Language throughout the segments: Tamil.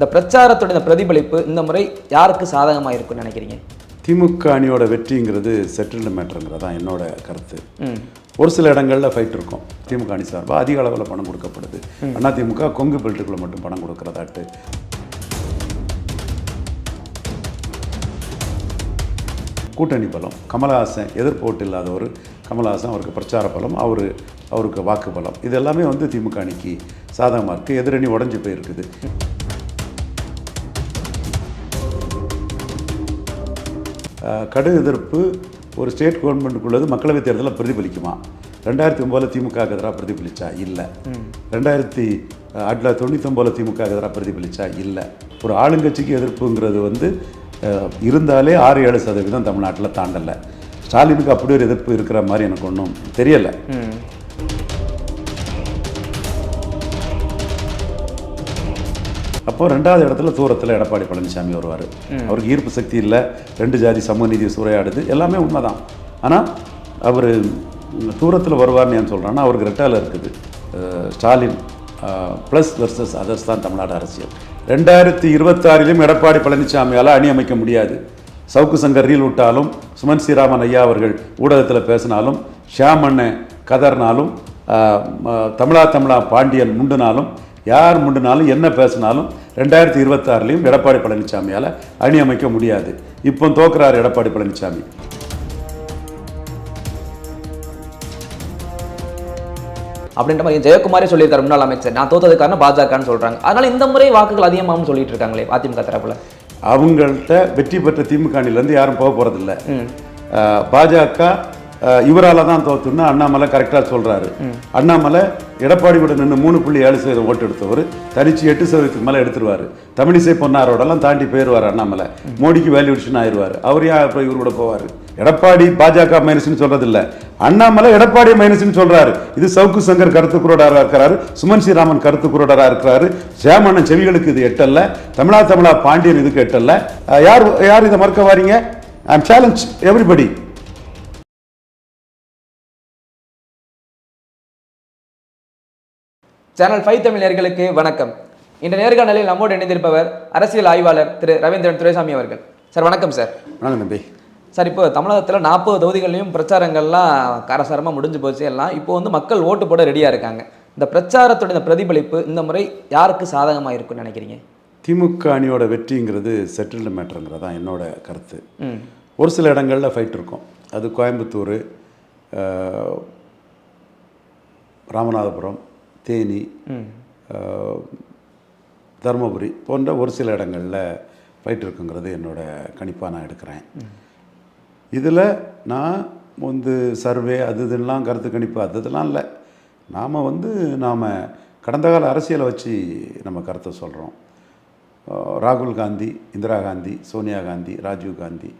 இந்த பிரச்சாரத்துடைய பிரதிபலிப்பு இந்த முறை யாருக்கு சாதகமாக இருக்குன்னு நினைக்கிறீங்க? திமுக அணியோட வெற்றிங்கிறது செட்டில்டு மேட்டருங்கிறது தான் என்னோட கருத்து. ஒரு சில இடங்களில் ஃபைட் இருக்கும். திமுக அணி சார்பாக அதிக அளவில் பணம் கொடுக்கப்படுது. அதிமுக கொங்கு பெல்ட்டுக்குள்ளே மட்டும் பணம் கொடுக்குறதாட்டு. கூட்டணி பலம், கமலஹாசன் எதிர்ப்போட்டு இல்லாத ஒரு கமலஹாசன், அவருக்கு பிரச்சார பலம், அவருக்கு வாக்கு பலம், இது எல்லாமே வந்து திமுக அணிக்கு சாதகமாக இருக்குது. எதிரணி உடஞ்சி போயிருக்குது. கடு எதிர்ப்பு ஒரு ஸ்டேட் கவர்மெண்ட்டுக்குள்ளது மக்களவைத் தேர்தலில் பிரதிபலிக்குமா? 2009 திமுக எதிராக பிரதிபலிச்சா? இல்லை. 1999 திமுக எதிராக பிரதிபலிச்சா? இல்லை. ஒரு ஆளுங்கட்சிக்கு எதிர்ப்புங்கிறது வந்து இருந்தாலே 6-7% தமிழ்நாட்டில் தாண்டலை. ஸ்டாலினுக்கு அப்படி ஒரு எதிர்ப்பு இருக்கிற மாதிரி எனக்கு ஒன்றும் தெரியலை. அப்போது 2வது இடத்துல தூரத்தில் எடப்பாடி பழனிசாமி வருவார். அவருக்கு ஈர்ப்பு சக்தி இல்லை, 2 ஜாதி சமூக நீதி சூறையாடுது, எல்லாமே உண்மைதான். ஆனால் அவர் தூரத்தில் வருவார்னு ஏன் சொல்கிறேன்னா, அவருக்கு ரெட்டால் இருக்குது. ஸ்டாலின் ப்ளஸ் வெர்சஸ் அதர்ஸ் தான் தமிழ்நாடு அரசியல். 2026 எடப்பாடி பழனிசாமியால் அணி அமைக்க முடியாது. சவுக்கு சங்கர் ரீல் விட்டாலும், சுமன் ஸ்ரீராமன் ஐயா அவர்கள் ஊடகத்தில் பேசினாலும், ஷியாம் அண்ணன் கதர்னாலும், தமிழா பாண்டியன் முண்டுனாலும், யார் முண்டுனாலும் என்ன பேசினாலும் 2026 எடப்பாடி பழனிசாமியால் அணி அமைக்க முடியாது. இப்போ தோக்குறாரு எடப்பாடி பழனிசாமி. அப்படின்ற மாதிரி ஜெயக்குமாரே சொல்லியிருக்காரு, முன்னாள் அமைச்சர். நான் தோத்தது காரணம் பாஜகன்னு சொல்றாங்க. அதனால இந்த முறை வாக்குகள் அதிகமாகவும் சொல்லிட்டு இருக்காங்களே அதிமுக தரப்புல. அவங்கள்ட்ட வெற்றி பெற்ற திமுக அணிலேருந்து யாரும் போக போறதில்லை. பாஜக இவரால் தான் தோத்துன்னு அண்ணாமலை கரெக்டாக சொல்கிறாரு. அண்ணாமலை எடப்பாடி கூட நின்று 3.7% ஓட்டு எடுத்தவர் தனிச்சு 8% மேலே எடுத்துருவார். தமிழிசை பொன்னாரோடலாம் தாண்டி போயிடுவார் அண்ணாமலை. மோடிக்கு வேல்யூஷன் ஆயிடுவார். அவர் ஏன் இப்போ இவர் கூட போவார்? எடப்பாடி பாஜக மைனஸ்ன்னு சொல்கிறதில்ல, அண்ணாமலை எடப்பாடி மைனஸ்ன்னு சொல்கிறாரு. இது சவுக்கு சங்கர் கருத்து குரோடராக இருக்கிறாரு, சுமன் ஸ்ரீராமன் கருத்து குரோடராக இருக்கிறாரு, சேமண்ணன் செவிகளுக்கு இது எட்டல்ல, தமிழா பாண்டியன் இதுக்கு எட்டல்ல. யார் இதை மறுக்க வாரீங்க? I am challenge everybody. Channel 5 Tamil நேயர்களுக்கு வணக்கம். இந்த நேர்காணலில் நம்மோடு இணைந்திருப்பவர் அரசியல் ஆய்வாளர் திரு ரவீந்திரன் துரைசாமி அவர்கள். சார் வணக்கம். சார் வணக்கம் தம்பி. சார், இப்போ தமிழகத்தில் 40 தொகுதிகளையும் பிரச்சாரங்கள்லாம் காரசாரமாக முடிஞ்சு போச்சு. எல்லாம் இப்போ வந்து மக்கள் ஓட்டு போட ரெடியாக இருக்காங்க. இந்த பிரச்சாரத்துடைய பிரதிபலிப்பு இந்த முறை யாருக்கு சாதகமாக இருக்குன்னு நினைக்கிறீங்க? திமுக அணியோட வெற்றிங்கிறது செட்டில்டு மேட்டருங்கிறது தான் என்னோட கருத்து. ஒரு சில இடங்களில் ஃபைட் இருக்கும். அது கோயம்புத்தூர், ராமநாதபுரம், தேனி, தருமபுரி போன்ற ஒரு சில இடங்களில் ஃபைட் இருக்குங்கிறது என்னோடய கணிப்பாக நான் எடுக்கிறேன். இதில் நான் வந்து சர்வே இதெல்லாம் கருத்து கணிப்பு அதெல்லாம் இல்லை. நாம் கடந்த கால அரசியலை வச்சு நம்ம கருத்தை சொல்கிறோம். ராகுல் காந்தி, இந்திரா காந்தி, சோனியா காந்தி, ராஜீவ் காந்தி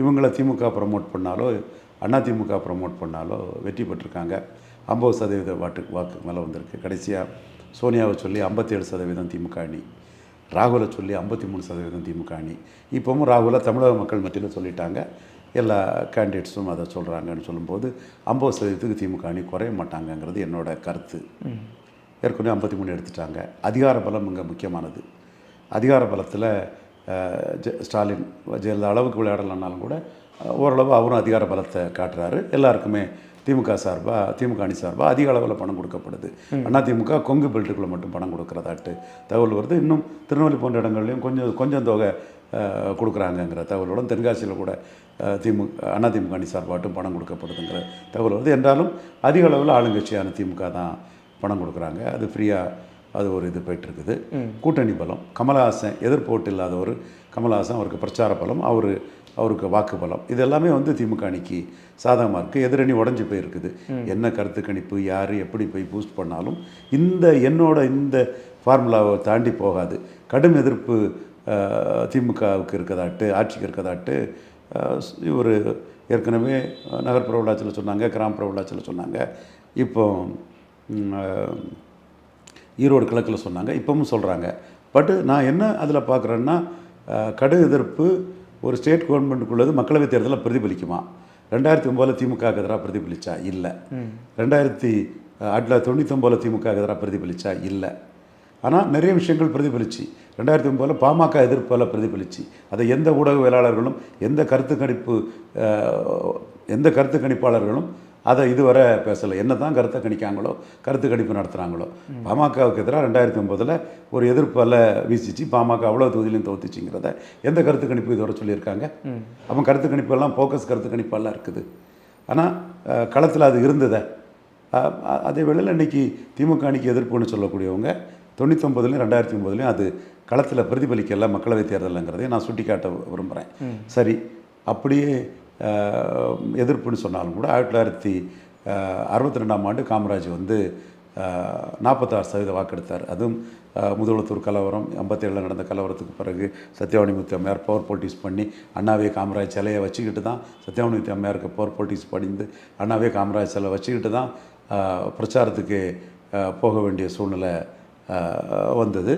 இவங்களை திமுக ப்ரமோட் பண்ணாலோ அதிமுக ப்ரமோட் பண்ணாலோ வெற்றி பெற்றிருக்காங்க. 50% வாக்கு மேலே வந்திருக்கு. கடைசியாக சோனியாவை சொல்லி 57% திமுக அணி, ராகுலை சொல்லி 53% திமுக அணி. இப்போவும் ராகுலை தமிழக மக்கள் மத்தியில் சொல்லிட்டாங்க. எல்லா கேண்டிடேட்ஸும் அதை சொல்கிறாங்கன்னு சொல்லும்போது 50% திமுக அணி குறைய மாட்டாங்கங்கிறது என்னோட கருத்து. ஏற்கனவே 53 எடுத்துட்டாங்க. அதிகார பலம் இங்கே முக்கியமானது. அதிகார பலத்தில் ஸ்டாலின் ஜெயலலிதா அளவுக்கு விளையாடலைன்னாலும் கூட ஓரளவு அவரும் அதிகார பலத்தை காட்டுறாரு. எல்லாருக்குமே திமுக அணி சார்பாக அதிக அளவில் பணம் கொடுக்கப்படுது. அதிமுக கொங்கு பெல்ட்டுக்குள்ளே மட்டும் பணம் கொடுக்குறதாட்டு தகவல் வருது. இன்னும் திருநெல்வேலி போன்ற இடங்கள்லையும் கொஞ்சம் தொகை கொடுக்குறாங்கங்கிற தகவலுடன் தென்காசியில் கூட அதிமுக அணி சார்பாட்டும் பணம் கொடுக்கப்படுதுங்கிற தகவல் வருது. என்றாலும் அதிக அளவில் ஆளுங்கட்சியான திமுக தான் பணம் கொடுக்குறாங்க. அது ஃப்ரீயாக அது ஒரு இது போயிட்டுருக்குது. கூட்டணி பலம், கமலஹாசன் எதிர்ப்போட்டு இல்லாத ஒரு கமலஹாசன், அவருக்கு பிரச்சார பலம், அவருக்கு வாக்கு பலம், இது எல்லாமே வந்து திமுக அணிக்கு சாதகமாக இருக்குது. எதிரணி உடஞ்சி போயிருக்குது. என்ன கருத்து கணிப்பு யார் எப்படி போய் பூஸ்ட் பண்ணாலும் இந்த ஃபார்முலாவை தாண்டி போகாது. கடும் எதிர்ப்பு திமுகவுக்கு இருக்கதாட்டு, ஆட்சிக்கு இருக்கதாட்டு இவர் ஏற்கனவே நகர்ப்புற உள்ளாட்சியில் சொன்னாங்க, கிராமப்புற உள்ளாட்சியில் சொன்னாங்க, இப்போ ஈரோடு கிழக்கில் சொன்னாங்க, இப்போவும் சொல்கிறாங்க. பட்டு நான் என்ன அதில் பார்க்குறேன்னா, கடு எதிர்ப்பு ஒரு ஸ்டேட் கவர்மெண்ட்டுக்குள்ளது மக்களவைத் தேர்தலில் பிரதிபலிக்குமா? 2009 திமுக எதிராக பிரதிபலிச்சா? இல்லை. 1999 திமுக எதிராக பிரதிபலிச்சா? இல்லை. ஆனால் நிறைய விஷயங்கள் பிரதிபலிச்சு 2009 பாமக எதிர்ப்பால் பிரதிபலிச்சு அதை எந்த ஊடகவியலாளர்களும் எந்த கருத்து கணிப்பாளர்களும் அதை இதுவரை பேசலை. என்ன தான் கருத்தை கணிக்காங்களோ கருத்து கணிப்பு நடத்துகிறாங்களோ. பாமகவுக்கு எதிராக 2009 ஒரு எதிர்ப்பால் வீசிச்சு, பாமக அவ்வளோ தொகுதியிலையும் தோத்துச்சுங்கிறத எந்த கருத்து கணிப்பு இதுவரை சொல்லியிருக்காங்க? அவன் கருத்து கணிப்பெல்லாம் ஃபோக்கஸ் கருத்து கணிப்பெல்லாம் இருக்குது. ஆனால் களத்தில் அது இருந்ததை அதே வேளையில் இன்றைக்கி திமுக அணிக்கு எதிர்ப்புன்னு சொல்லக்கூடியவங்க 99 2009 அது களத்தில் பிரதிபலிக்கல மக்களவை தேர்தலுங்கிறதையும் நான் சுட்டிக்காட்ட விரும்புகிறேன். சரி, அப்படியே எதிர்ப்புன்னு சொன்னாலும் கூட 1962ஆம் ஆண்டு காமராஜ் வந்து 46% வாக்கெடுத்தார். அதுவும் முதலத்தூர் கலவரம் 57 நடந்த கலவரத்துக்கு பிறகு சத்யவாணிமுத்து அம்மையார் பவர் பொலிட்டிக்ஸ் பண்ணி அண்ணாவே காமராஜ் சிலையை வச்சுக்கிட்டு தான் சத்யவாணிமுத்து அம்மையாருக்கு பவர் பொலிட்டிக்ஸ் படிந்து அண்ணாவே காமராஜ் சிலை வச்சுக்கிட்டு தான் பிரச்சாரத்துக்கு போக வேண்டிய சூழ்நிலை வந்தது.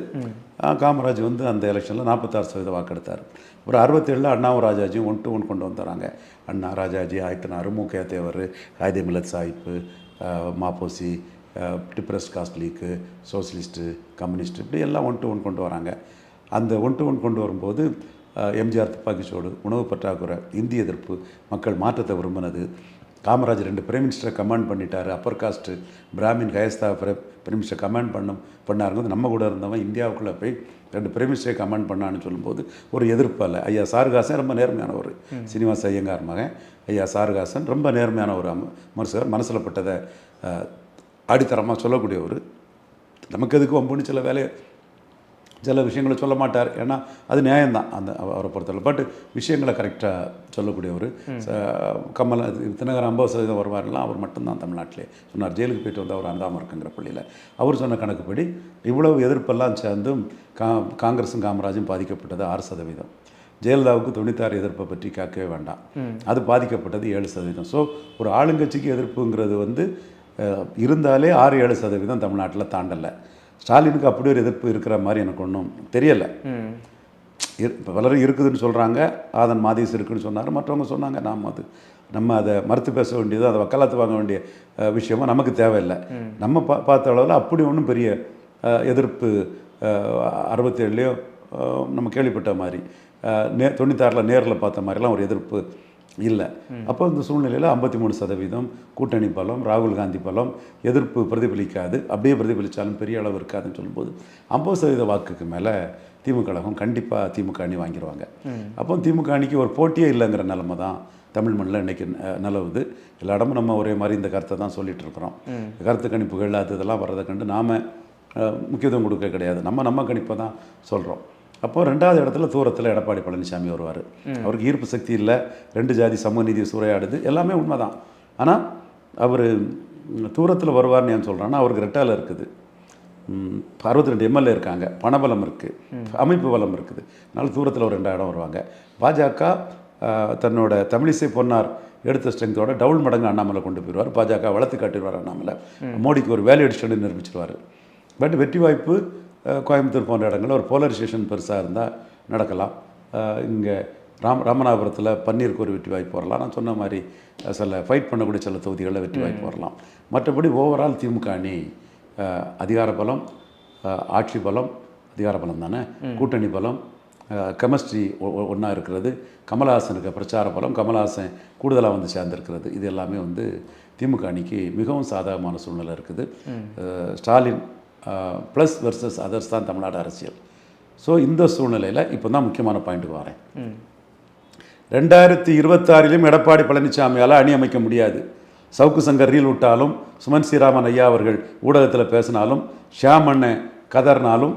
காமராஜ் வந்து அந்த எலெக்ஷனில் 46% வாக்கெடுத்தார். அப்புறம் 67 அண்ணாவும் ராஜாஜியும் 1-1 கொண்டு வந்துறாங்க. அண்ணா, ராஜாஜி, ஆயத்தனார், மூக்கையா தேவர், Quaid-e Millath Sahib, Ma Po Si, depress காஸ்ட்லீக்கு, socialist, communist, இப்படி எல்லாம் 1-1 கொண்டு வராங்க. அந்த 1-1 கொண்டு வரும்போது எம்ஜிஆர் துப்பாக்கிச்சூடு, உணவு பற்றாக்குறை, இந்தி எதிர்ப்பு, மக்கள் மாற்றத்தை விரும்பினது. காமராஜ் 2 பிரைம் மினிஸ்டரை கமாண்ட் பண்ணிட்டார். Upper caste Brahmin Kayastha prime minister command பண்ணாருங்க. நம்ம கூட இருந்தவன் இந்தியாவுக்குள்ளே போய் 2 பிரைம் மினிஸ்டரை கமாண்ட் பண்ணான்னு சொல்லும்போது ஒரு எதிர்ப்பு அல்ல. ஐயா சாருகாசன் ரொம்ப நேர்மையான ஒரு சீனிவாச ஐயங்கார் மகன் ஐயா சாருகாசன் ரொம்ப நேர்மையான ஒரு மனுஷர். மனசில் பட்டதை ஆடித்தரமாக சொல்லக்கூடிய ஒரு, நமக்கு எதுக்கு வம்புன்னு சில விஷயங்களை சொல்ல மாட்டார். ஏன்னா அது நியாயம்தான் அந்த அவரை பொறுத்தவரை. பட் விஷயங்களை கரெக்டாக சொல்லக்கூடிய ஒரு கமல் தினகரன் 50% வருவாரெல்லாம் அவர் மட்டும்தான் தமிழ்நாட்டிலே சொன்னார். ஜெயிலுக்கு போயிட்டு வந்து அவர் அந்தாமல் இருக்குங்கிற பள்ளியில் அவர் சொன்ன கணக்குப்படி இவ்வளவு எதிர்ப்பெல்லாம் சேர்ந்தும் காங்கிரஸும் காமராஜும் பாதிக்கப்பட்டது 6%. ஜெயலலிதாவுக்கு 96 எதிர்ப்பை பற்றி கேட்கவே வேண்டாம், அது பாதிக்கப்பட்டது 7%. ஸோ ஒரு ஆளுங்கட்சிக்கு எதிர்ப்புங்கிறது வந்து இருந்தாலே 6-7% தமிழ்நாட்டில் தாண்டலை. ஸ்டாலினுக்கு அப்படி ஒரு எதிர்ப்பு இருக்கிற மாதிரி எனக்கு ஒன்றும் தெரியலை. இப்போ பலரும் இருக்குதுன்னு சொல்கிறாங்க. ஆதன் மாதீஸ் இருக்குதுன்னு சொன்னார், மற்றவங்க சொன்னாங்க. நம்ம அதை மறுத்து பேச வேண்டியது, அதை வக்காலத்து வாங்க வேண்டிய விஷயமா நமக்கு தேவையில்லை. நம்ம பார்த்த அளவில் அப்படி ஒன்றும் பெரிய எதிர்ப்பு 67லேயோ நம்ம கேள்விப்பட்ட மாதிரி 96 நேரில் பார்த்த மாதிரிலாம் ஒரு எதிர்ப்பு இல்லை. அப்போ இந்த சூழ்நிலையில் 53% கூட்டணி பலம், ராகுல் காந்தி பலம், எதிர்ப்பு பிரதிபலிக்காது. அப்படியே பிரதிபலித்தாலும் பெரிய அளவு இருக்காதுன்னு சொல்லும்போது 50% வாக்குக்கு மேலே திமுக கழகம் கண்டிப்பாக திமுக அணி வாங்கிடுவாங்க. அப்போ திமுக அணிக்கு ஒரு போட்டியே இல்லைங்கிற நிலைமை தான் தமிழ் மண்ணில் இன்றைக்கி நிலவுது. எல்லா இடமும் நம்ம ஒரே மாதிரி இந்த கருத்தை தான் சொல்லிகிட்டு இருக்கிறோம். கருத்து கணிப்புகள் அது இதெல்லாம் வர்றதை கண்டு நாம் முக்கியத்துவம் கொடுக்க கிடையாது. நம்ம கணிப்பை தான் சொல்கிறோம். அப்போது 2வது இடத்துல தூரத்தில் எடப்பாடி பழனிசாமி வருவார். அவருக்கு ஈர்ப்பு சக்தி இல்லை, 2 ஜாதி சமூக நீதி சூறையாடுது, எல்லாமே உண்மை தான். ஆனால் அவர் தூரத்தில் வருவார்னு ஏன் சொல்கிறேன்னா, அவருக்கு ரெட்டால் இருக்குது, 62 எம்எல்ஏ இருக்காங்க, பணபலம் இருக்குது, அமைப்பு பலம் இருக்குது. அதனால் தூரத்தில் ஒரு 2 இடம் வருவாங்க. பாஜக தன்னோட தமிழிசை பொன்னார் எடுத்த ஸ்ட்ரென்த்தோட டபுள் மடங்கு அண்ணாமலை கொண்டு போயிடுவார். பாஜக வளர்த்து காட்டிடுவார். அண்ணாமலை மோடிக்கு ஒரு வேல்யூ அடிஷன் நிரூபிச்சிடுவார். பட் வெற்றி வாய்ப்பு கோயம்புத்தூர் போன்ற இடங்களில் ஒரு போலரைசேஷன் பெருசாக இருந்தால் நடக்கலாம். இங்கே ராமநாதபுரத்தில் பன்னீருக்கு ஒரு வெற்றி வாய்ப்பு வரலாம். நான் சொன்ன மாதிரி சில ஃபைட் பண்ணக்கூடிய சில தொகுதிகளில் வெற்றி வாய்ப்பு வரலாம். மற்றபடி ஓவரால் திமுக அணி அதிகார பலம், ஆட்சி பலம், அதிகார பலம் தானே, கூட்டணி பலம், கெமிஸ்ட்ரி ஒன்றா இருக்கிறது, கமல்ஹாசனுக்கு பிரச்சார பலம், கமல்ஹாசன் கூடுதலாக வந்து சேர்ந்துருக்கிறது, இது எல்லாமே வந்து திமுக அணிக்கு மிகவும் சாதகமான சூழ்நிலை இருக்குது. ஸ்டாலின் ப்ளஸ் வெர்சஸ் அதர்ஸ் தான் தமிழ்நாடு அரசியல். ஸோ இந்த சூழ்நிலையில் இப்போ தான் முக்கியமான பாயிண்ட்டுக்கு வரேன். 2026 எடப்பாடி பழனிசாமியால் அணி அமைக்க முடியாது. சவுக்கு சங்கர் ரீல் விட்டாலும், சுமன் ஸ்ரீராமன் ஐயா அவர்கள் ஊடகத்தில் பேசினாலும், ஷியாம் அண்ணன் கதர்னாலும்,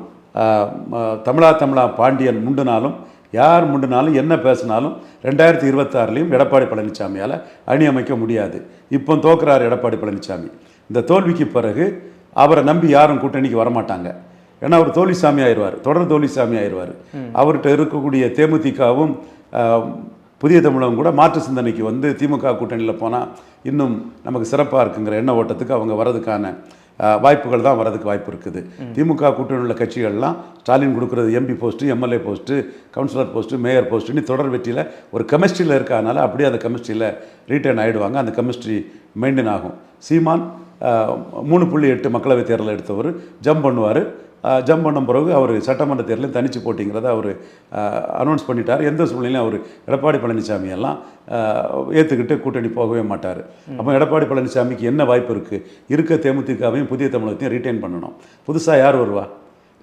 தமிழா பாண்டியன் முண்டுனாலும், யார் முண்டுனாலும் என்ன பேசினாலும் 2026 எடப்பாடி பழனிசாமியால் அணி அமைக்க முடியாது. இப்போ தோக்குறார் எடப்பாடி பழனிசாமி. இந்த தோல்விக்கு பிறகு அவரை நம்பி யாரும் கூட்டணிக்கு வரமாட்டாங்க. ஏன்னா அவர் தோல்விசாமி ஆயிடுவார், தொடர் தோல்விசாமி ஆயிடுவார். அவர்கிட்ட இருக்கக்கூடிய தேமுதிகவும் புதிய தமிழகம் கூட மாற்று சிந்தனைக்கு வந்து திமுக கூட்டணியில் போனால் இன்னும் நமக்கு சிறப்பாக இருக்குங்கிற எண்ண ஓட்டத்துக்கு அவங்க வர்றதுக்கான வாய்ப்புகள் தான் வரதுக்கு வாய்ப்பு இருக்குது. திமுக கூட்டணியில் உள்ள கட்சிகள்லாம் ஸ்டாலின் கொடுக்குறது MP post, MLA post, councillor post, mayor போஸ்ட்டுன்னு தொடர் வெற்றியில் ஒரு கெமிஸ்ட்ரியில் இருக்கனால அப்படியே அந்த கெமிஸ்ட்ரியில் ரீட்டர்ன் ஆகிடுவாங்க. அந்த கெமிஸ்ட்ரி மெயின்டைன் ஆகும். சீமான் 3.8 மக்களவைத் தேர்தலில் எடுத்தவர் ஜம்ப் பண்ணுவார். ஜம்ப் பண்ண பிறகு அவர் சட்டமன்ற தேர்தலில் தனிச்சு போட்டிங்கிறத அவர் அனௌன்ஸ் பண்ணிட்டார். எந்த சூழ்நிலையும் அவர் எடப்பாடி பழனிசாமி எல்லாம் ஏற்றுக்கிட்டு கூட்டணி போகவே மாட்டார். அப்போ எடப்பாடி பழனிசாமிக்கு என்ன வாய்ப்பு இருக்க தேமுதிகவையும் புதிய தமிழகத்தையும் ரீட்டைன் பண்ணணும். புதுசாக யார் வருவா?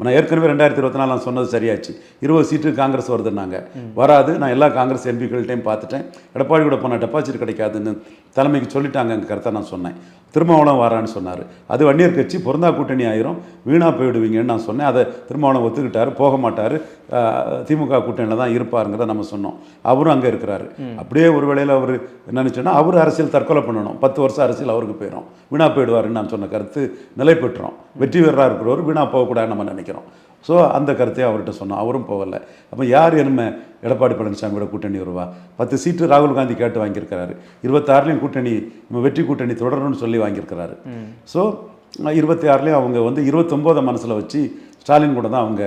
நான் ஏற்கனவே 2024 சொன்னது சரியாச்சு. 20 சீட்டு காங்கிரஸ் வருதுன்னாங்க, வராது. நான் எல்லா காங்கிரஸ் எம்பிக்கள்கிட்டையும் பார்த்துட்டேன். எடப்பாடி கூட போன டெபாசிட் கிடைக்காதுன்னு தலைமைக்கு சொல்லிட்டாங்க. எங்கள் கருத்தை நான் சொன்னேன். திருமாவளவன் வரான்னு சொன்னார். அது வன்னியர் கட்சி பொருந்தா கூட்டணி ஆயிரும், வீணாக போயிடுவீங்கன்னு நான் சொன்னேன். அதை திருமாவளவன் ஒத்துக்கிட்டார், போக மாட்டார், திமுக கூட்டணியில் தான் இருப்பாருங்கிறத நம்ம சொன்னோம். அவரும் அங்கே இருக்கிறாரு. அப்படியே ஒரு வேளையில் அவர் நினச்சோன்னா அவர் அரசியல் தற்கொலை பண்ணணும், 10 வருஷம் அரசியல் அவருக்கு போயிடும், வீணாக போயிடுவாருன்னு நான் சொன்ன கருத்து நிலை பெற்றோம். வெற்றி வீரராக இருக்கிறவர் வீணாக போகக்கூடாதுன்னு நம்ம நினைக்கிறோம். ஸோ அந்த கருத்தையும் அவர்கிட்ட சொன்னோம், அவரும் போகலை. அப்போ யார் என்ன எடப்பாடி பழனிசாமியோட கூட்டணி வருவா? 10 சீட்டு ராகுல் காந்தி கேட்டு வாங்கியிருக்கிறாரு. 26லையும் கூட்டணி வெற்றி கூட்டணி தொடரணும்னு சொல்லி வாங்கியிருக்கிறாரு. ஸோ 26லையும் அவங்க 29 மனசில் வச்சு ஸ்டாலின் கூட தான் அவங்க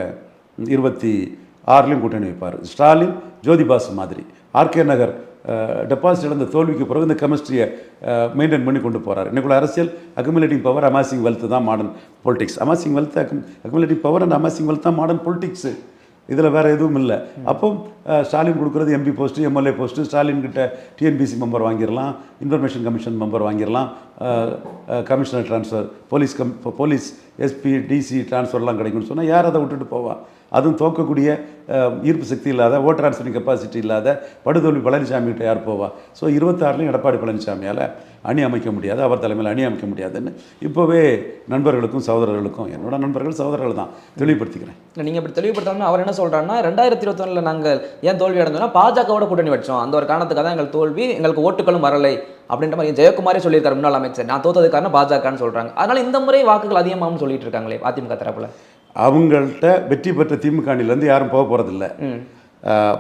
26லையும் கூட்டணி வைப்பார். ஸ்டாலின் ஜோதிபாசு மாதிரி ஆர்கே நகர் டெபாசிட் இழந்த தோல்விக்கு பிறகு இந்த கெமிஸ்ட்ரியை மெயின்டைன் பண்ணி கொண்டு போகிறார். இன்னைக்குள்ள அரசியல் அக்குமுலேட்டிங் பவர், அமாசிங் வெல்த் தான் modern politics. Amassing wealth, accumulating power and amassing wealth தான் மாடர்ன் பொலிட்டிக்ஸு. இதில் வேறு எதுவும் இல்லை. அப்போ ஸ்டாலின் கொடுக்குறது MP post, MLA post. Stalin கிட்ட டிஎன்பிசி மெம்பர் வாங்கிடலாம், இன்ஃபர்மேஷன் கமிஷன் மெம்பர் வாங்கிடலாம், commissioner transfer, police SP DC ட்ரான்ஸ்ஃபர்லாம் கிடைக்கும்னு சொன்னால் யார் அதை விட்டுட்டு போவா? அதுவும் தோக்கக்கூடிய ஈர்ப்பு சக்தி இல்லாத, ஓட் ட்ரான்ஸ்ஃபரிங் கெப்பாசிட்டி இல்லாத படுதோல்வி பழனிசாமிகிட்ட யார் போவா? ஸோ 26லையும் எடப்பாடி பழனிசாமியால் அணி அமைக்க முடியாது, அவர் தலைமையில் அணி அமைக்க முடியாதுன்னு இப்போவே நண்பர்களுக்கும் சகோதரர்களுக்கும், என்னோட நண்பர்கள் சகோதரர்கள் தான், தெளிவுபடுத்திக்கிறேன். இல்லை, நீங்கள் இப்படி தெளிவுபடுத்தாமல் அவர் என்ன சொல்கிறாருன்னா, 2021 நாங்கள் ஏன் தோல்வி அடைந்தோம்னா பாஜகவோட கூட்டணி வச்சோம், அந்த ஒரு காரணத்துக்காக தான் எங்கள் தோல்வி, எங்களுக்கு ஓட்டுகளும் வரலை அப்படின்ற மாதிரி ஜெயக்குமாரே சொல்லியிருக்காரு, முன்னாள் அமைச்சர். நான் தோத்ததுக்கான பாஜகன்னு சொல்கிறாங்க. அதனால் இந்த முறை வாக்குகள் அதிகமாகவும் சொல்லிட்டு இருக்காங்களே அதிமுக தரப்புல. அவங்கள்ட்ட வெற்றி பெற்ற திமுக அணிலேருந்து யாரும் போக போகிறதில்ல.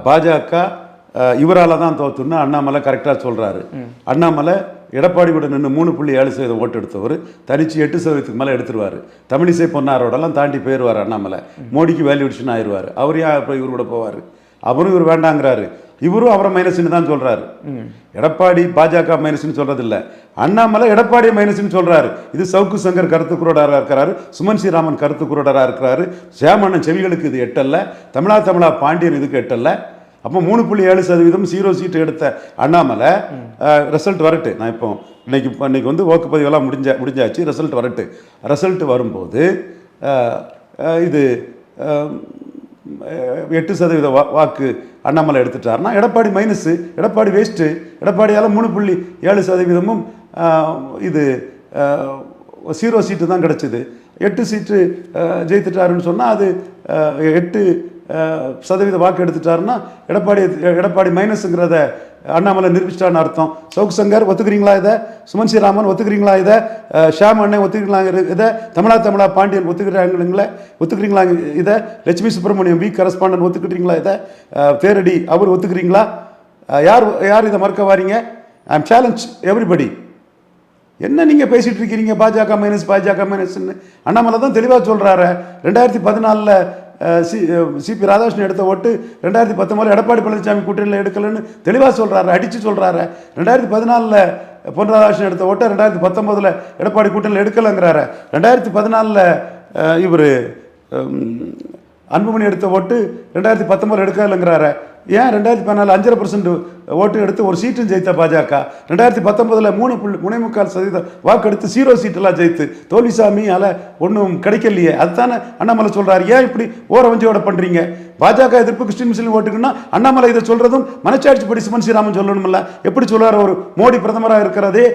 பாஜக இவரால் தான் தோத்துன்னு அண்ணாமலை கரெக்டாக சொல்கிறாரு. அண்ணாமலை எடப்பாடி கூட நின்று 3.7% ஓட்டு எடுத்தவர் தனிச்சு 8% மேலே எடுத்துருவார். தமிழிசை பொன்னாரோடலாம் தாண்டி போயிடுவார் அண்ணாமலை. மோடிக்கு வேல்யூடிஷன் ஆயிடுவார். அவர் ஏன் இப்போ இவர் கூட போவார்? அவரும் இவர் வேண்டாங்கிறாரு, இவரும் அவரை மைனஸ்ன்னு தான் சொல்கிறாரு. எடப்பாடி பாஜக மைனஸ்ன்னு சொல்கிறதில்ல, அண்ணாமலை எடப்பாடியை மைனஸ்ன்னு சொல்கிறாரு. இது சவுக்கு சங்கர் கருத்து குரோடராக இருக்கிறாரு, சுமன் ஸ்ரீராமன் கருத்து குரோடராக இருக்கிறாரு, சேமண்ணன் செவிகளுக்கு இது எட்டல்ல, தமிழா பாண்டியன் இதுக்கு எட்டல்ல. அப்போ 3.7% 0 சீட்டு எடுத்த அண்ணாமலை ரிசல்ட் வரட்டு. நான் இப்போ இன்னைக்கு வாக்குப்பதிவெல்லாம் முடிஞ்சாச்சு, ரிசல்ட் வரட்டு. ரிசல்ட் வரும்போது இது 8% வாக்கு அண்ணாமலை எடுத்துட்டாருன்னா எடப்பாடி மைனஸு, எடப்பாடி வேஸ்ட்டு. எடப்பாடியால் 3.7% இது 0 சீட்டு தான் கிடச்சிது. 8 சீட்டு ஜெயித்துட்டாருன்னு சொன்னால் அது 8% வாக்கு எடுத்துட்டாருன்னா எடப்பாடி மைனஸுங்கிறத அண்ணாமலை நிரூபிச்சிட்டான்னு அர்த்தம். சவுக் சங்கர் ஒத்துக்கிறீங்களா இதை? சுமன் ஸ்ரீராமன் ஒத்துக்கிறீங்களா இதை? ஷாம் அண்ணன் ஒத்துக்கிறீங்களா இதை? தமிழா பாண்டியன் ஒத்துக்கிறீங்களா இதை? லட்சுமி சுப்பிரமணியம் வீக் கரஸ்பாண்டன் ஒத்துக்கிட்டீங்களா இதை? தேரடி அவர் ஒத்துக்கிறீங்களா? யார் இதை மறக்க வாரீங்க? I am challenge everybody. என்ன நீங்கள் பேசிகிட்டு இருக்கிறீங்க? பாஜக மைனஸ்ன்னு அண்ணாமலை தான் தெளிவாக சொல்கிறாரு. 2014 சிபி ராதாகிருஷ்ணன் எடுத்த ஓட்டு 2019 எடப்பாடி பழனிசாமி கூட்டணியில் எடுக்கலன்னு தெளிவாக சொல்கிறாரு, அடித்து சொல்கிறாரு. 2014 பொன் ராதாகிருஷ்ணன் எடுத்த ஓட்டை 2019 எடப்பாடி கூட்டணியில் எடுக்கலைங்கிறாரு. 2014 இவர் அன்புமணி எடுத்த ஓட்டு 2019 எடுக்கலைங்கிறாரு. ஏன் 2014 5.5% ஓட்டு எடுத்து ஒரு சீட்டும் ஜெயித்த பாஜக 2019 3.4% வாக்கு எடுத்து 0 சீட்டெல்லாம் ஜெயித்து தோல்விசாமியால் ஒன்றும் கிடைக்கலையே. அதுதானே அண்ணாமலை சொல்கிறார். ஏன் இப்படி ஓரவஞ்சியோட பண்ணுறீங்க? பாஜக எதிர்ப்பு கிறிஸ்டின் முஸ்லீம் ஓட்டுக்குன்னா அண்ணாமலை இதை சொல்கிறதும் மனச்சாட்சிப்படி சுமன் ஸ்ரீராமன் சொல்லணும்ல. எப்படி சொல்கிறார்? ஒரு மோடி பிரதமராக இருக்கிறதே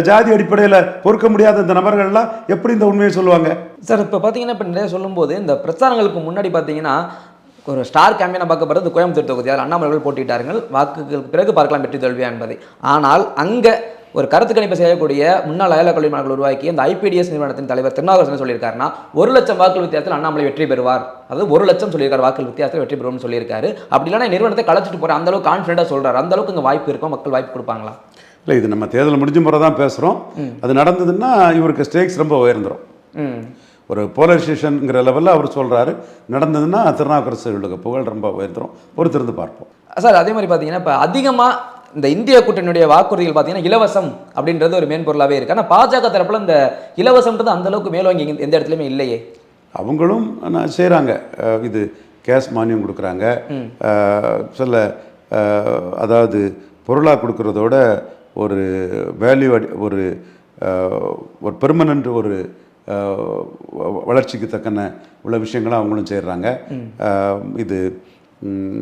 ஜாதி அடிப்படையில் பொறுக்க முடியாத இந்த நபர்கள்லாம் எப்படி இந்த உண்மையை சொல்லுவாங்க? சார், இப்போ பார்த்தீங்கன்னா இப்போ நிறைய சொல்லும்போது இந்த பிரச்சாரங்களுக்கு முன்னாடி பார்த்தீங்கன்னா ஒரு ஸ்டார் கேம்பியனை பார்க்கப்படுறது கோயம்புத்தூர் தொகுதி. அதில் அண்ணாமலை போட்டிட்டார்கள். வாக்குகளுக்கு பிறகு பார்க்கலாம் வெற்றி தோல்வியா என்பதை. ஆனால் அங்கே ஒரு கருத்து கணிப்பு செய்யக்கூடிய முன்னாள் அயல கல்வி மாணவர்கள் உருவாக்கி இந்த ஐபிடிஎஸ் நிறுவனத்தின் தலைவர் திருநாவுக்கரசன் சொல்லியிருக்காருன்னா 1,00,000 வாக்குகள் வித்தியாசத்தில் அண்ணாமலை வெற்றி பெறுவார். அதாவது 1,00,000 சொல்லியிருக்காரு, வாக்குகள் வித்தியாசத்தில் வெற்றி பெறுவோம்னு சொல்லியிருக்காரு. அப்படி இல்லைன்னா நிறுவனத்தை கலைச்சிட்டு போகிற அந்த அளவுக்கு கான்ஃபிடென்ட்டாக சொல்கிறார். அந்த அளவுக்கு இங்கே வாய்ப்பு இருக்கும், மக்கள் வாய்ப்பு கொடுப்பாங்களா? இல்லை, இது நம்ம தேர்தல் முடிஞ்ச முறை தான் பேசுகிறோம். அது நடந்ததுன்னா இவருக்கு ஸ்டேக்ஸ் ரொம்ப உயர்ந்துடும். ஒரு போலரைசேஷனுங்கிற லெவலில் அவர் சொல்கிறாரு. நடந்ததுன்னா திருநாவுக்கரசர்களுக்கு புகழ் ரொம்ப உயர்ந்துடும். பொறுத்திருந்து பார்ப்போம். சார், அதே மாதிரி பார்த்தீங்கன்னா இப்போ அதிகமாக இந்த இந்திய கூட்டணியுடைய வாக்குறுதிகள் பார்த்தீங்கன்னா இலவசம் அப்படின்றது ஒரு மேன்பொருளாகவே இருக்குது. ஆனால் பாஜக தரப்பில் இந்த இலவசம்ன்றது அந்த அளவுக்கு மேலோங்கி எந்த இடத்துலையுமே இல்லையே. அவங்களும் செய்கிறாங்க. இது கேஸ் மானியம் கொடுக்குறாங்க. சில அதாவது பொருளாக கொடுக்குறதோட ஒரு வேல்யூ ஒரு ஒரு பெர்மனண்ட் ஒரு வளர்ச்சிக்கு தக்கன உள்ள விஷயங்களும் அவங்களும் செய்கிறாங்க. இது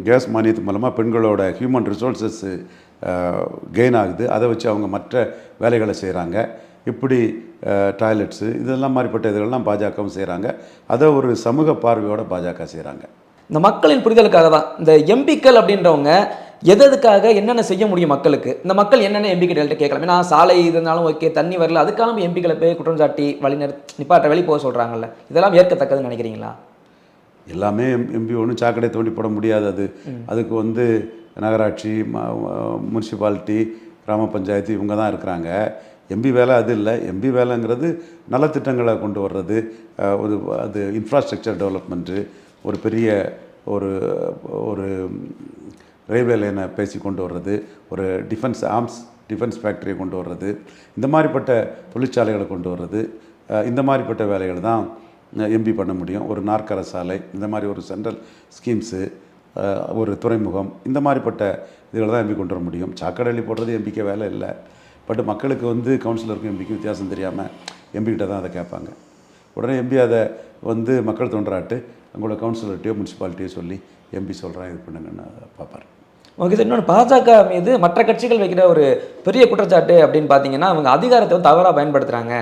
கேஸ் மானியத்து மூலமாக பெண்களோட ஹியூமன் ரிசோர்ஸஸ் கெயின் ஆகுது. அதை வச்சு அவங்க மற்ற வேலைகளை செய்கிறாங்க. இப்படி டாய்லெட்ஸு இதெல்லாம் மாதிரிப்பட்ட இதுகள்லாம் பாஜகவும் செய்கிறாங்க. அதை ஒரு சமூக பார்வையோடு பாஜக செய்கிறாங்க. இந்த மக்களின் புரிதலுக்காக தான் இந்த எம்பிக்கள் அப்படின்றவங்க எதுக்காக என்னென்ன செய்ய முடியும் மக்களுக்கு, இந்த மக்கள் என்னென்ன எம்பிக்கிட்ட கேட்கலாம். ஏன்னா சாலை இருந்தாலும் ஓகே, தண்ணி வரல, அதுக்காக எம்பிக்களை போய் குற்றம் சாட்டி நிப்பாட்ட வெளி போக சொல்கிறாங்கல்ல, இதெல்லாம் ஏற்கத்தக்கதுன்னு நினைக்கிறீங்களா? எல்லாமே எம்பி ஒன்றும் சாக்கடை தோண்டி போட முடியாது. அதுக்கு வந்து நகராட்சி, முனிசிபாலிட்டி, கிராம பஞ்சாயத்து இவங்க தான் இருக்கிறாங்க. எம்பி வேலை அது இல்லை. எம்பி வேலைங்கிறது நலத்திட்டங்களை கொண்டு வர்றது, அது இன்ஃப்ராஸ்ட்ரக்சர் டெவலப்மெண்ட்டு, ஒரு பெரிய ஒரு ரயில்வே லைனை பேசி கொண்டு வர்றது, ஒரு டிஃபென்ஸ் ஃபேக்ட்ரியை கொண்டு வர்றது, இந்த மாதிரிப்பட்ட தொழிற்சாலைகளை கொண்டு வர்றது, இந்த மாதிரிப்பட்ட வேலைகள் தான் எம்பி பண்ண முடியும். ஒரு நாற்கர சாலை, இந்த மாதிரி ஒரு சென்ட்ரல் ஸ்கீம்ஸு, ஒரு துறைமுகம், இந்த மாதிரிப்பட்ட இதுகளை தான் எம்பி கொண்டு வர முடியும். சாக்கடை அள்ளி போடுறது எம்பிக்கு வேலை இல்லை. பட் மக்களுக்கு வந்து கவுன்சிலருக்கும் எம்பிக்கும் வித்தியாசம் தெரியாமல் எம்பிக்கிட்ட தான் அதை கேட்பாங்க. உடனே எம்பி அதை வந்து மக்கள் தோன்றாட்டு அவங்களோட கவுன்சிலர்கிட்டையோ முனிசிபாலிட்டியோ சொல்லி எம்பி சொல்கிறேன் இது பண்ணுங்கன்னு பார்ப்பார். ஓகே சார், இன்னொன்று பாஜக மீது மற்ற கட்சிகள் வைக்கிற ஒரு பெரிய குற்றச்சாட்டு அப்படின்னு பார்த்தீங்கன்னா, அவங்க அதிகாரத்தை வந்து தவறாக பயன்படுத்துகிறாங்க.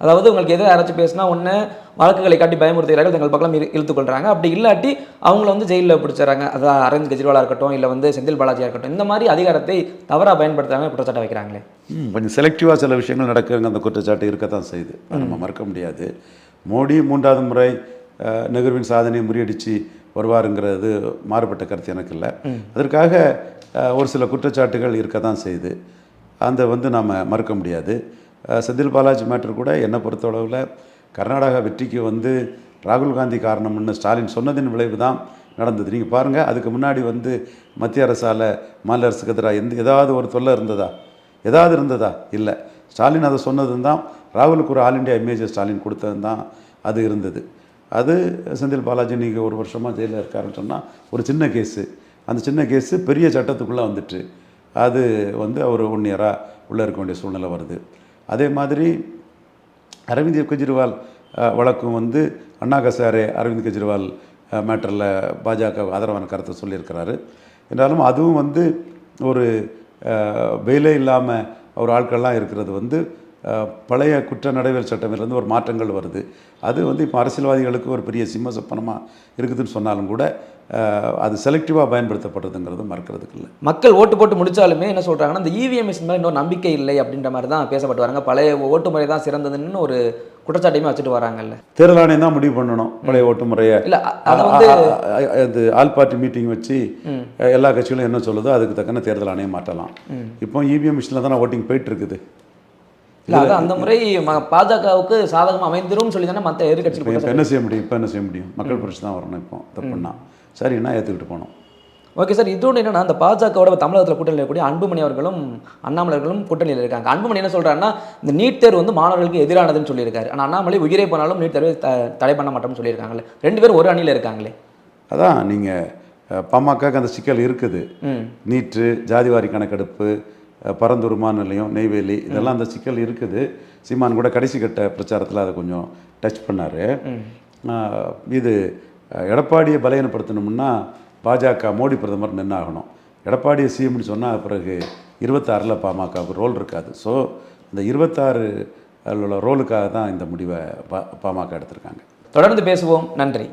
அதாவது உங்களுக்கு எதிராக யாராச்சும் பேசினா ஒன்று வழக்குகளை காட்டி பயமுறுத்துகிறார்கள், தங்கள் பக்கம் இழுத்துக்கொள்கிறாங்க. அப்படி இல்லாட்டி அவங்கள வந்து ஜெயிலில் பிடிச்சிடறாங்க. அதான் அரவிந்த் கெஜ்ரிவாலாக இருக்கட்டும், இல்லை வந்து செந்தில் பாலாஜியாக இருக்கட்டும், இந்த மாதிரி அதிகாரத்தை தவறாக பயன்படுத்துகிறாங்க குற்றச்சாட்டை வைக்கிறாங்களே. கொஞ்சம் செலக்டிவாக சில விஷயங்கள் நடக்குங்க. அந்த குற்றச்சாட்டு இருக்கத்தான் செய்யுது, நம்ம மறக்க முடியாது. மோடி 3வது முறை நெஹ்ருவின் சாதனையை முறியடித்து வருவாருங்கிறது மாறுபட்ட கருத்து எனக்கு இல்லை. அதற்காக ஒரு சில குற்றச்சாட்டுகள் இருக்க தான் செய்யுது. அந்த வந்து நாம் மறுக்க முடியாது. செந்தில் பாலாஜி மேட்டர் கூட என்னை பொறுத்தளவில் கர்நாடகா வெற்றிக்கு வந்து ராகுல் காந்தி காரணம்னு ஸ்டாலின் சொன்னதின் விளைவு தான் நடந்தது. நீங்கள் பாருங்கள், அதுக்கு முன்னாடி வந்து மத்திய அரசால் மாநில அரசுக்கு எதிராக ஏதாவது ஒரு தொல்லை இருந்ததா? இல்லை. ஸ்டாலின் அதை சொன்னது தான், ராகுலுக்கு ஒரு ஆல் இண்டியா இமேஜை ஸ்டாலின் கொடுத்தது தான் அது இருந்தது. அது செந்தில் பாலாஜி நீங்கள் ஒரு வருஷமாக ஜெயிலில் இருக்காருன்னு சொன்னால் ஒரு சின்ன கேஸு, அந்த சின்ன கேஸு பெரிய சட்டத்துக்குள்ளே வந்துட்டு அது வந்து அவர் 1 இயராக உள்ளே இருக்க வேண்டிய சூழ்நிலை வருது. அதே மாதிரி அரவிந்த் கெஜ்ரிவால் வழக்கும் வந்து அண்ணா ஹசாரே அரவிந்த் கெஜ்ரிவால் மேட்டரில் பாஜக ஆதரவான கருத்தை சொல்லியிருக்கிறாரு. என்றாலும் அதுவும் வந்து ஒரு வெயிலே இல்லாமல் ஒரு ஆட்கள்லாம் இருக்கிறது வந்து பழைய குற்ற நடைமுறை சட்டமிலிருந்து ஒரு மாற்றங்கள் வருது. அது வந்து இப்போ அரசியல்வாதிகளுக்கு ஒரு பெரிய சிம்ம சொப்பனமாக இருக்குதுன்னு சொன்னாலும் கூட அது செலக்டிவாக பயன்படுத்தப்படுறதுங்கிறது மறக்கிறதுக்கு இல்லை. மக்கள் ஓட்டு போட்டு முடித்தாலுமே என்ன சொல்கிறாங்கன்னா, இந்த இவிஎம் மிஷின் மேலே இன்னொரு நம்பிக்கை இல்லை அப்படின்ற மாதிரி தான் பேசப்பட்டு வராங்க. பழைய ஓட்டு முறை தான் சிறந்ததுன்னு ஒரு குற்றச்சாட்டையுமே வச்சுட்டு வராங்கல்ல. தேர்தல் ஆணையம் தான் முடிவு பண்ணணும் பழைய ஓட்டு முறையை. இல்லை, அது ஆல் பார்ட்டி மீட்டிங் வச்சு எல்லா கட்சிகளும் என்ன சொல்லுதோ அதுக்கு தக்கன தேர்தல் ஆணையம் மாற்றலாம். இப்போ இவிஎம் மிஷினில் தானே ஓட்டிங் போயிட்டு இருக்குது. இல்லை, அது அந்த முறை பாஜகவுக்கு சாதகமாக அமைந்திரும் சொல்லி தானே மற்ற எதிர்கட்சிகள் இப்போ என்ன செய்ய முடியும்? மக்கள் புரட்சி தான் வரணும். இப்போ தப்புன்னா சரின்னா ஏற்றுக்கிட்டு போனோம். ஓகே சார், இதோடு என்னென்னா, அந்த பாஜகவோட தமிழகத்தில் கூட்டணியில் இருக்கக்கூடிய அன்புமணி அவர்களும் அண்ணாமலைகளும் கூட்டணியில் இருக்காங்க. அன்புமணி என்ன சொல்கிறாருன்னா, இந்த நீட் தேர்வு வந்து மாணவர்களுக்கு எதிரானதுன்னு சொல்லியிருக்காரு. ஆனால் அண்ணாமலை உயிரே போனாலும் நீட் தேர்வை தடை பண்ண மாட்டோம்னு சொல்லியிருக்காங்களே. 2 பேரும் ஒரு அணியில் இருக்காங்களே. அதான் நீங்கள் பாமகக்கு அந்த சிக்கல் இருக்குது. நீட்டு, ஜாதிவாரி கணக்கெடுப்பு, பரந்தூர் விமான நிலையம், நெய்வேலி, இதெல்லாம் அந்த சிக்கல் இருக்குது. சீமான் கூட கடைசி கட்ட பிரச்சாரத்தில் அதை கொஞ்சம் டச் பண்ணார். இது எடப்பாடியை பலகீனப்படுத்தணும்னா பாஜக மோடி பிரதமர் நின்னாகணும். எடப்பாடியை சிஎம்னு சொன்னால் பிறகு 26 பாமகவுக்கு ரோல் இருக்காது. ஸோ இந்த 26 ரோலுக்காக தான் இந்த முடிவை பாமக எடுத்திருக்காங்க. தொடர்ந்து பேசுவோம். நன்றி.